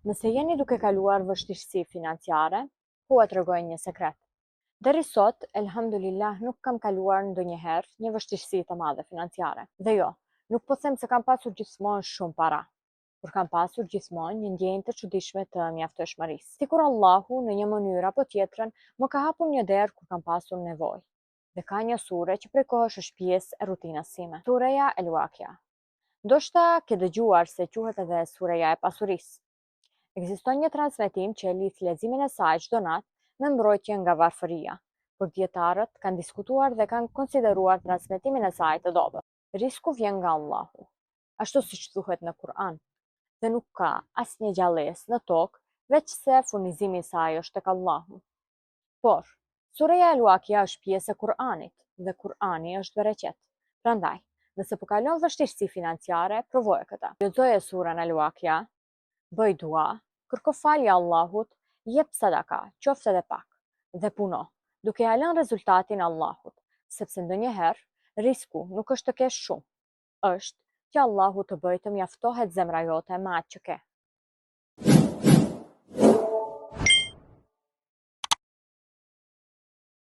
Nëse jeni duke kaluar vështirësi financiare, hua t'rregoj një sekret. Deri sot, elhamdulillah, nuk kam kaluar ndonjëherë një vështirësi të madhe financiare. Dhe jo, nuk po them se kam pasur gjithmonë shumë para, por kam pasur gjithmonë një ndjenjë të çuditshme të mjaftueshmërisë. Sikur Allahu në një mënyrë apo tjetrën më ka hapur një derë kur kam pasur nevojë. Dhe ka një sure që prej kohësh është pjesë e rutinës sime. Sureja El-Wakia. Ndoshta ke dëgjuar se quhet edhe sureja e pasurisë. Ekziston një transmetim që e lidh leximin e saj çdo natë me mbrojtje nga varfëria, por dietarët kanë diskutuar dhe kanë konsideruar transmetimin e saj të dobët. Risku vjen nga Allahu, ashtu siç thuhet në Kur'an, dhe nuk ka asnjë gjallësë në tokë veç se furnizimi i saj është tek Allahu. Por, sureja El-Wakia është pjesë e Kur'anit dhe Kur'ani është bereqet. Prandaj, nëse po kalon vështirësi financiare, provoje këtë. Lexoje surën El-Wakia, bëj dua, kërko falje Allahut, jep sadaka, qoftë edhe pak, dhe puno, duke ia lënë rezultatin Allahut, sepse ndonjëherë risku nuk është të kesh shumë, është që Allahu të bëjë të mjaftohet zemra jote me atë që ke.